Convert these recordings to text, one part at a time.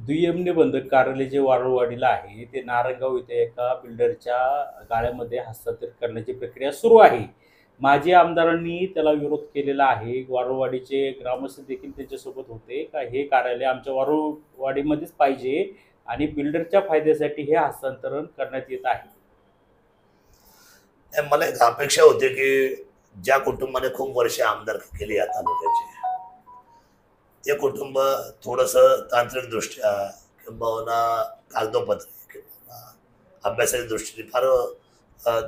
दुय्यम निबंधक कार्यालय जे वारुळवाडीला आहे, ते नारायणगाव इथे एका बिल्डरच्या गाळ्यामध्ये हस्तांतरित करण्याची प्रक्रिया सुरू आहे. माजी आमदारांनी त्याला विरोध केलेला आहे. वारुळवाडीचे ग्रामस्थ देखील त्यांच्यासोबत होते, का हे कार्यालय आमच्या वारुळवाडीमध्येच पाहिजे आणि बिल्डरच्या फायद्यासाठी हे हस्तांतरण करण्यात येत आहे. मला एक अपेक्षा होती की ज्या कुटुंबाने खूप वर्ष आमदारकी केली या तालुक्याची, ते कुटुंब थोडंसं तांत्रिकदृष्ट्या किंबहुना कागदोपत्री किंवा अभ्यासाच्या दृष्टीने फार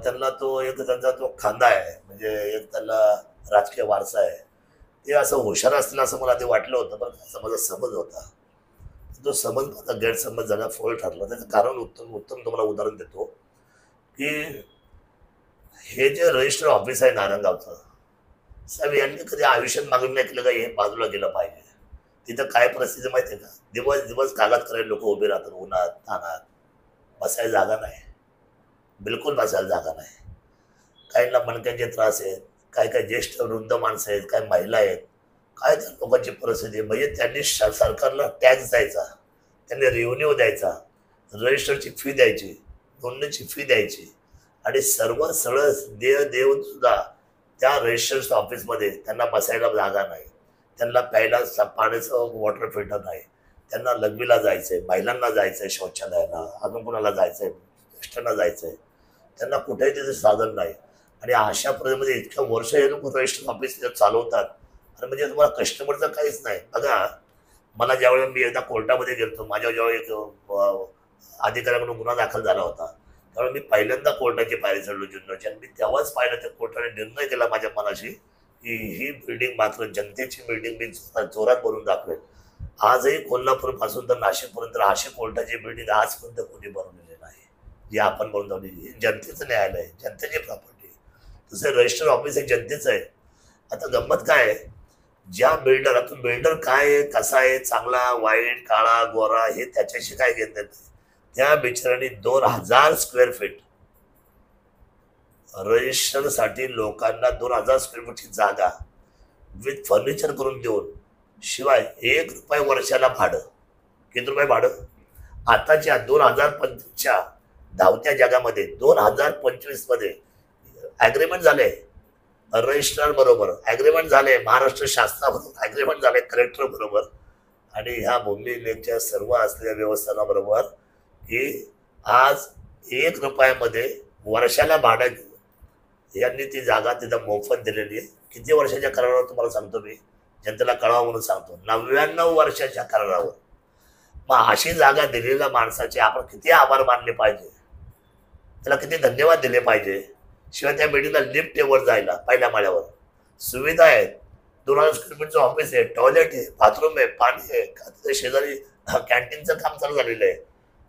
त्यांना तो एक त्यांचा तो खांदा आहे, म्हणजे एक त्यांना राजकीय वारसा आहे. ते असं हुशार असतील असं मला ते वाटलं होतं, पण असा माझा समज होता. तो समज माझा गैरसमज झाला, फोल ठरला. त्याचं कारण उत्तम उत्तम तुम्हाला उदाहरण देतो की हे जे रजिस्टर ऑफिस आहे नारायणगावचं, साहेब यांनी कधी आयुष्यात मागून नाही केलं का हे बाजूला गेलं पाहिजे. तिथं काय परिस्थिती माहिती आहे का, दिवस दिवस कागद करायला लोक उभे राहतात उन्हात तानात, बसायला जागा नाही, बिलकुल बसायला जागा नाही. काहींना मणक्यांचे त्रास आहेत, काही काही ज्येष्ठ वृद्ध माणसं आहेत, काही महिला आहेत. काय त्या लोकांची परिस्थिती, म्हणजे त्यांनी सरकारला टॅक्स द्यायचा, त्यांनी रेव्हेन्यू द्यायचा, रजिस्टरची फी द्यायची, नोंदणीची फी द्यायची, आणि सर्व सगळं देऊन सुद्धा त्या रजिस्टर ऑफिसमध्ये त्यांना बसायला जागा नाही, त्यांना प्यायला पाण्याचं वॉटर फिल्टर नाही, त्यांना लघवीला जायचंय, महिलांना जायचंय शौचालयाला, अजून कोणाला जायचंय, ज्येष्ठांना जायचंय, त्यांना कुठेही त्याचं साधन नाही. आणि अशा परिस्थितीमध्ये इतक्या वर्ष हे लोक रजिस्टर ऑफिस चालवतात. आणि म्हणजे तुम्हाला कस्टमरचं काहीच नाही. बघा, मला ज्यावेळेला मी एकदा कोर्टामध्ये गेलो, माझ्या जेव्हा एक अधिकाऱ्याकडून गुन्हा दाखल झाला होता, त्यामुळे मी पहिल्यांदा कोर्टाची पायरी चढलो जुन्नरची, आणि मी तेव्हाच पाहिलं त्या कोर्टाने निर्णय केला माझ्या मनाशी की ही बिल्डिंग मात्र जनतेची बिल्डिंग मी जोरात बनवून दाखवेल. आजही कोल्हापूर पासून तर नाशिकपर्यंत अशी कोर्टाची बिल्डिंग आजपर्यंत कोणी बनवलेली नाही जी आपण बनवून दाखवली. जनतेचं न्यायालय, जनतेची प्रॉपर्टी. दुसरं रजिस्टर ऑफिस हे जनतेचं आहे. आता गंमत काय आहे, ज्या बिल्डर काय आहे, कसा आहे, चांगला वाईट काळा गोरा हे त्याच्याशी काय घेत नाही. त्या बिचारांनी 2000 स्क्वेअर फीट रजिस्टरसाठी लोकांना 2000 स्क्वेअर फीटची जागा विथ फर्निचर करून देऊन, शिवाय ₹1 वर्षाला भाडं. किती रुपये भाडं? आताच्या 2025च्या धावत्या जगामध्ये 2025 मध्ये ॲग्रीमेंट झाले रजिस्ट्रार बरोबर, ॲग्रीमेंट झाले महाराष्ट्र शासनाबरोबर, ॲग्रीमेंट झाले कलेक्टर बरोबर, आणि ह्या भूमी लेखच्या सर्व असलेल्या व्यवस्थानाबरोबर की आज ₹1 वर्षाला भाडं घेऊन यांनी ती जागा तिथं मोफत दिलेली आहे. किती वर्षाच्या करारावर तुम्हाला सांगतो मी, जनतेला कळावं म्हणून सांगतो, 99 वर्षाच्या करारावर. मग अशी जागा दिलेल्या माणसाचे आपण किती आभार मानले पाहिजे, त्याला किती धन्यवाद दिले पाहिजे. शिवाय त्या बिल्डिंगला लिफ्ट आहे वर जायला, पहिल्या माळ्यावर सुविधा आहेत, 2000 स्क्वेअर फीटचं ऑफिस आहे, टॉयलेट आहे, बाथरूम आहे, पाणी आहे, तिथे शेजारी कॅन्टीनचं काम चालू झालेलं आहे.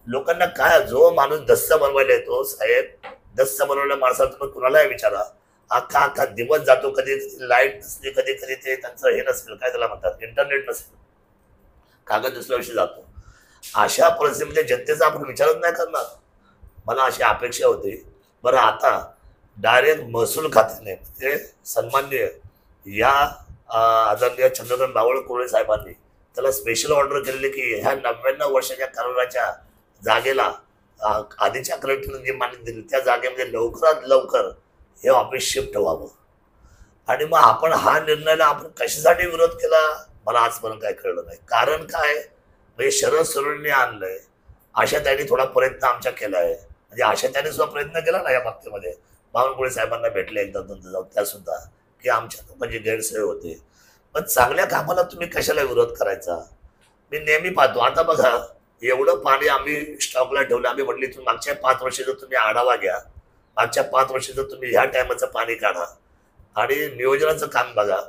लोकांना काय, जो माणूस दस्त बनवायला येतो साहेब, दस्त बनवलेल्या माणसाला तुम्ही कुणालाही विचारा, अख्खा अख्खा दिवस जातो, कधी लाईट नसते, कधी कधी ते त्यांचं हे नसेल, काय त्याला म्हणतात, इंटरनेट नसेल, कागद दुसऱ्या दिवशी जातो. अशा परिस्थितीमध्ये जनतेचा आपण विचारच नाही करणार. मला अशी अपेक्षा होती. बरं, आता डायरेक्ट महसूल खात्याने म्हणजे सन्माननीय या आदरणीय चंद्रकांत बावळकुळे साहेबांनी त्याला स्पेशल ऑर्डर केलेली की ह्या 99 वर्षाच्या कराराच्या जागेला आधीच्या कलेक्टरने जी मान्यता दिली त्या जागेमध्ये लवकरात लवकर हे ऑफिस शिफ्ट व्हावं. आणि मग आपण हा निर्णयाला आपण कशासाठी विरोध केला मला आजपर्यंत काय कळलं नाही. कारण काय, म्हणजे शरद सोरेंनी आणलंय, आशा त्यांनी थोडा प्रयत्न आमच्या केला आहे, म्हणजे आशा त्यांनी सुद्धा प्रयत्न केला ना या बाबतीमध्ये. बावनकुळे साहेबांना भेटले एकदा दोनदा जाऊन, त्या सुद्धा की आमच्या म्हणजे गैरसोय होते. पण चांगल्या कामाला तुम्ही कशाला विरोध करायचा. मी नेहमी पाहतो. आता बघा, एवढं पाणी आम्ही स्टॉकला ठेवलं. आम्ही म्हटली तुम्ही मागच्या 5 वर्षाचा तुम्ही आढावा घ्या, मागच्या 5 वर्षाचं तुम्ही ह्या टायमाचं पाणी काढा आणि नियोजनाचं काम बघा,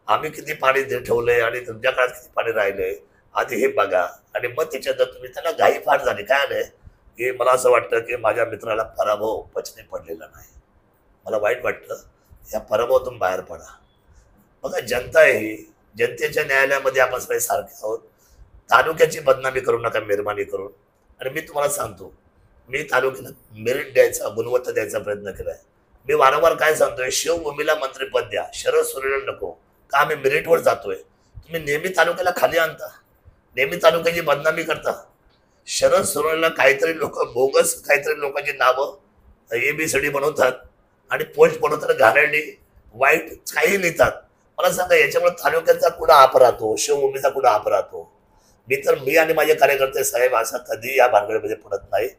आम्ही किती पाणी ठेवलंय आणि तुमच्या काळात किती पाणी राहिलंय आधी हे बघा. आणि मग त्याच्यात तुम्ही त्यांना घाई फार झाली. काय आलंय की मला असं वाटतं की माझ्या मित्राला पराभव पचनी पडलेला नाही. मला वाईट वाटतं, या पराभवातून बाहेर पडा. बघा, जनता आहे ही, जनतेच्या न्यायालयामध्ये आपण सगळे सारखे आहोत. तालुक्याची बदनामी करू नका मेहरबानी करून. आणि मी तुम्हाला सांगतो, मी तालुक्याला मेरिट द्यायचा, गुणवत्ता द्यायचा प्रयत्न केलाय. मी वारंवार काय सांगतोय, शिवभूमीला मंत्रिपद द्या, शरद सोरेंना नको. का आम्ही मेरिटवर जातोय. तुम्ही नेहमी तालुक्याला खाली आणता, नेहमी तालुक्याची बदनामी करता. शरद सोनवणेला काहीतरी लोक बोगस काहीतरी लोकांची नावं ABCD बनवतात आणि पोस्ट बनवताना घाणेरडी वाईट काही लिहितात. मला सांगा याच्यामुळे तालुक्याचा कुठं आप राहतो, शिवभूमीचा कुठं आप राहतो? मी आणि माझे कार्यकर्ते साहेब असा कधी या भानगडीमध्ये पडत नाही.